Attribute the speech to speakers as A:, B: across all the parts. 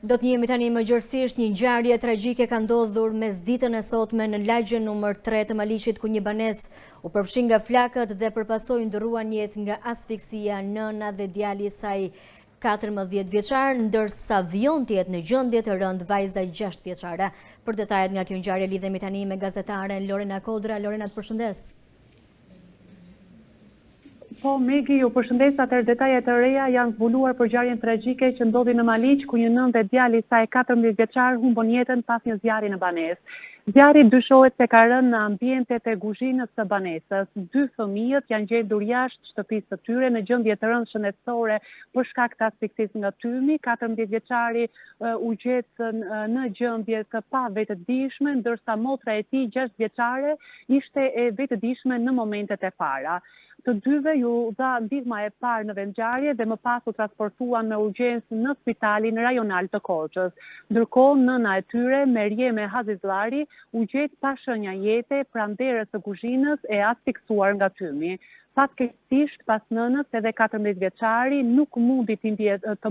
A: Do të njemi tani më gjërësisht një ngjarje tragjike ka ndodhur mes ditën e sotme në lagjen numër 3 të Maliqit, ku një banes u përfshin nga flakët dhe përpasoj ndërruan jetë nga asfiksia nëna dhe djali i saj 14 vjeçar, ndërsa vion tjetë në gjendje të rënd vajza 6 vjeçare. Për detajet nga kjo ngjarje lidhemi tani me gazetaren Lorena Kodra. Lorena, të përshëndes.
B: Po, Megi, ju përshëndes. Atëherë detajet e reja janë zbuluar për ngjarjen tragjike që ndodhi në Maliq, ku një nënë dhe djali i saj 14 vjeçar humbën jetën pas një zjarri në banesë. Zjarri dyshohet se ka rënë në ambientet e kuzhinës së banesës. 2 fëmijët janë gjetur jashtë shtëpisë së tyre në gjendje të rëndë shëndetësore për shkak të asfiksisë nga tymi. 14 vjeçari u gjet në gjendje të pa vetëdijshme, ndërsa motra e tij 6 vjeçare ishte e vetëdijshme në momentet e para. Të dyve ju dha ndihma e parë në vendngjarje dhe më pas u transportuan me urgjencë në spitalin rajonal të Korçës. Ndërkohë, nëna e tyre, Merjeme Hazizllari, u gjet pa shenja jete pranë derës së kuzhinës e asfiksuar nga tymi. Fatkeqësisht, pas nënës edhe 14 vjeçari nuk mundi të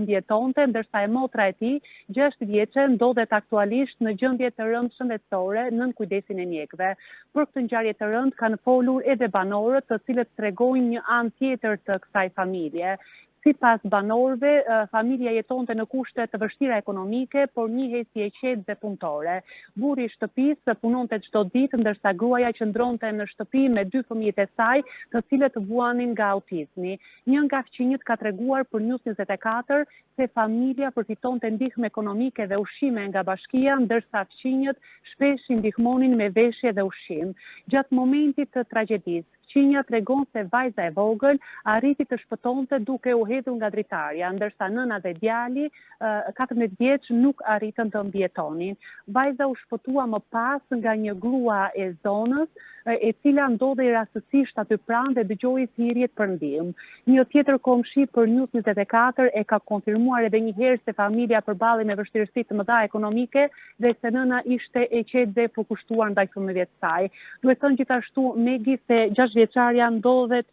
B: mbijetonte, ndërsa e motra e tij, 6 vjeçe, ndodhet aktualisht në gjendje të rëndë shëndetësore nën kujdesin e mjekëve. Për këtë ngjarje të rëndë kanë folur edhe banorët, të cilët tregojnë një anë tjetër të kësaj familje. Sipas banorëve, familja jetonte në kushte të vështira ekonomike, por njihej e qetë dhe punëtore. Burri i shtëpisë punonte çdo ditë, ndërsa gruaja qëndronte në shtëpi me 2 fëmijët e saj, të cilët vuanin nga autizmi. Një nga fëmijët ka treguar për News 24 se familja përfitonte ndihmë ekonomike dhe ushqime nga bashkia, ndërsa fëmijët shpesh i ndihmonin me veshje dhe ushqim. Gjatë momentit të tragjedisë, fëmia tregon se vajza e vogël arriti të shpëtonte duke u hedhur nga dritarja, ndërsa nëna dhe djali 14 vjeç nuk arritën të mbijetonin. Vajza u shpëtua më pas nga një grua e zonës, e cila ndodhej rastësisht aty pranë dhe dëgjoi thirrjet për ndihmë. Një tjetër komshi për News 24 e ka konfirmuar edhe një herë se familja përballej me vështirësi të mëdha ekonomike dhe se nëna ishte e qetë dhe përkushtuar ndaj fëmijëve të saj. Duhet thënë gjithashtu, Megi, se 6 vjeçarja ndodhet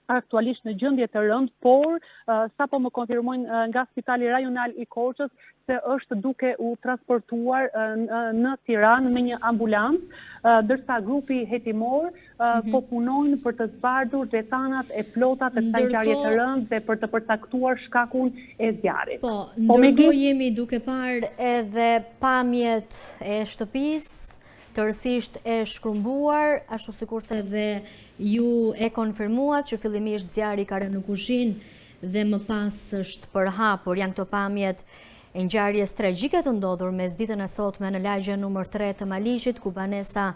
B: aktualisht në gjendje të rëndë, por sapo më konfirmojnë nga Spitali Rajonal i Korçës se është duke u transportuar në Tiranë me një ambulancë, ndërsa grupi hetimor po punojnë për të zbardhur rrethanat e plota të kësaj ngjarje të rëndë dhe për të përcaktuar shkakun e zjarrit.
A: Po, ndërkohë jemi duke parë edhe pamjet e shtëpisë tërësisht e shkrumbuar, ashtu sikurse dhe ju e konfirmuat që fillimisht zjarri ka rënë në kuzhinë dhe më pas është përhapur. Janë këto pamjet e ngjarjes tragjike të ndodhur mes ditën e sotme në lagjen numër 3 të Maliqit, ku banesa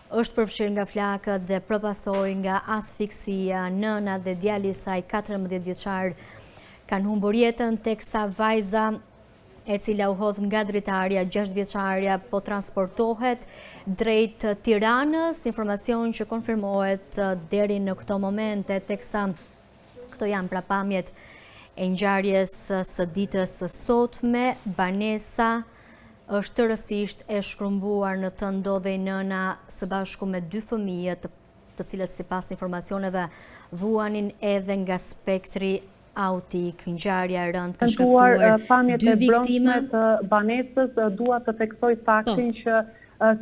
A: është përfshirë nga flakët dhe përpasoj nga asfiksia. Nëna dhe djali i saj 14 vjeçar kanë humbur jetën, teksa vajza e cila u hodh nga dritarja 6 vjeçarja po transportohet drejt Tiranës, informacion që konfirmohet deri në këto momente, teksa këto janë pra pamjet e ngjarjes së ditës së sotme. Banesa është tërësisht e shkrumbuar, në të ndodhej nëna së bashku me 2 fëmijë, të cilët sipas informacioneve vuanin edhe nga spektri autik. Ngjarja e rëndë ka shkaktuar 2 viktima
B: të banesës. Dua të theksoj faktin që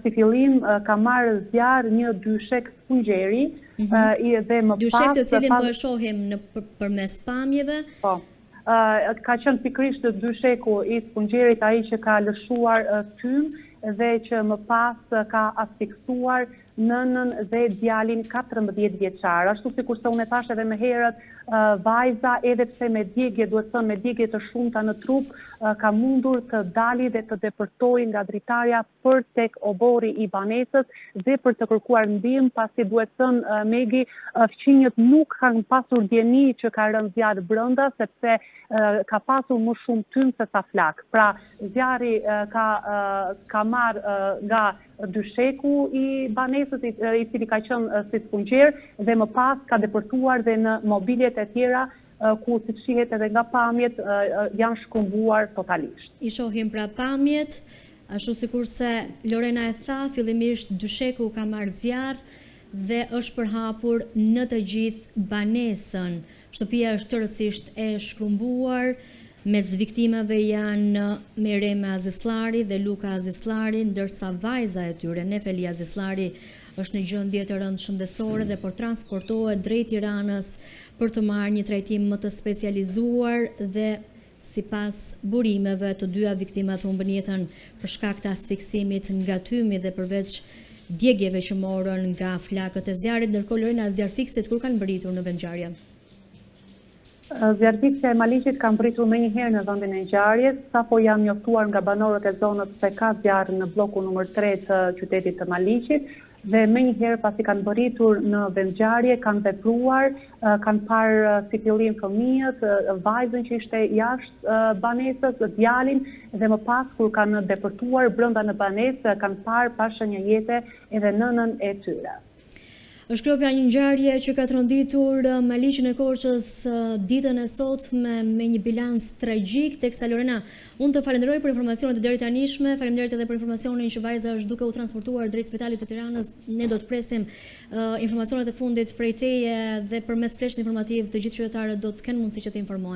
B: si fillim ka marrë zjarr një dyshek spungjeri dhe më pas
A: dyshek të cilin po e shohim përmes pamjeve.
B: Po. Ka qenë pikërisht dysheku i spungjerit ai që ka lëshuar tym dhe që më pas ka asfiksuar nënën dhe djalin 14 vjeçar. Ashtu sikurse unë e thash edhe më herët, vajza, edhe pse me djegje, duhet thënë me djegje të shumta në trup, ka mundur të dali dhe të depërtojë nga dritarja për tek obori i banesës dhe për të kërkuar ndihmë, pasi duhet thënë, Megi, fëmijët nuk kanë pasur dieni që ka rënë zjarr brenda, sepse ka pasur më shumë tym se sa flak. Pra, zjarri ka marrë nga dysheku i banesës, i cili ka qenë si spungjer, dhe më pas ka depërtuar dhe në mobiljet e tjera, ku si shihet edhe nga pamjet janë shkrumbuar totalisht.
A: I shohim pra pamjet, ashtu sikurse Lorena e tha, fillimisht dysheku ka marrë zjarr dhe është përhapur në të gjithë banesën. Shtëpia është tërësisht e shkrumbuar, Mes viktimave janë Merema Azislari dhe Luka Azislari, ndërsa vajza e tyre, Nefeli Azislari, është në gjendje të rëndë shëndetësore dhe po transportohet drejt Tiranës për të marrë një trajtim më të specializuar dhe sipas burimeve të dyja viktimat humbën jetën për shkak të asfiksimit nga tymi dhe përveç djegjeve që morën nga flakët e zjarrit. Ndërkohë Lorena, zjarfiksit kur kanë mbërritur në vendngjarje?
B: Zjarfikse e Maliqit kanë mbërritur menjëherë në vendin e ngjarjes, sapo janë njoftuar nga banorët e zonës se ka zjarr në blokun numër 3 të qytetit të Maliqit, dhe menjëherë pasi kanë mbërritur në vendngjarje, kanë vepruar, kanë parë si fillim fëmijët, vajzën që ishte jashtë banesës, djalin, dhe më pas kur kanë depërtuar brenda në banesë, kanë parë pa shenja jete edhe nënën e tyre.
A: Është kjo një ngjarje që ka tronditur Maliqin e Korçës ditën e sotme me një bilans tragjik, teksa Lorena, unë të falenderoj për informacionet e deri tanishme, faleminderit edhe për informacionin që vajza është duke u transportuar drejt Spitalit të Tiranës. Ne do të presim informacionet e fundit prej teje dhe përmes fleshit informativ të gjithë qytetarët do të kenë mundësi që të informojnë.